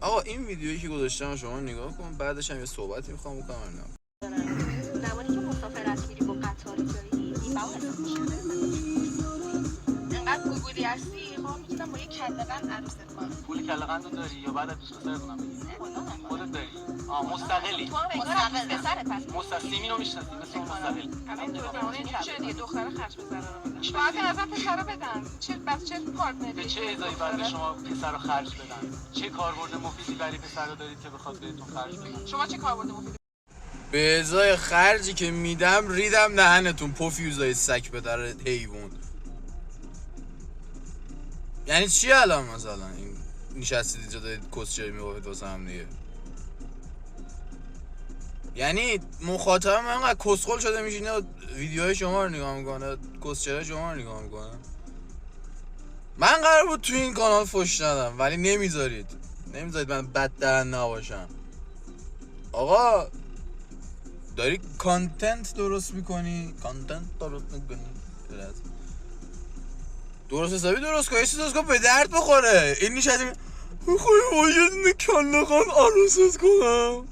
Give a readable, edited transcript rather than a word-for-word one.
آقا این ویدیویی که گذاشتم شما نگاه کن، بعدش هم یه صحبتی میخوام بکنم. زمانی که مسافرت میری با قطار جایی بی‌بها حساب میشه. انقدر گوگلی هستی خب میتونم با یه کله‌قند عروست کنم. پول کله‌قند رو داری یا بعد از دوست پسرتونم بگیری؟ خودت داری. مستقلی. تو هم انگار دوست پسرت هست. مستقلی رو میشناسی مثل مستقل. همین دو تا اینجوری شده دیگه دختر خرج بزنه رو بدن. باید ازم پسرا بدن. چه پارتنری؟ به چه ازایی باید به شما پسر رو خرج بدن؟ چه کاربرد مفیدی برای پسر رو دارید که بخواد بهتون خرج بدن؟ شما چه کاربرد مفیدی؟ به ازای خرجی که میدم ریدم دهنتون پوفیوزای سگ به در حیوان. یعنی چی الان مثلا این نشستید اینجا دارید کسچه میگوید واسه هم دیگه؟ یعنی مخاطبم انقدر کسخل شده میشینه ویدیوهای شما رو نگاه میکنه، کسچه شما رو نگاه میکنه. من قرار بود تو این کانال فوش ندم ولی نمیذارید من بد دهن نباشم. آقا داری کانتنت درست میکنی، درست حسابی درست کنی، درست کن به درد بخوره. این نشسته میخوایی یه دونه کله خان عروست کنم.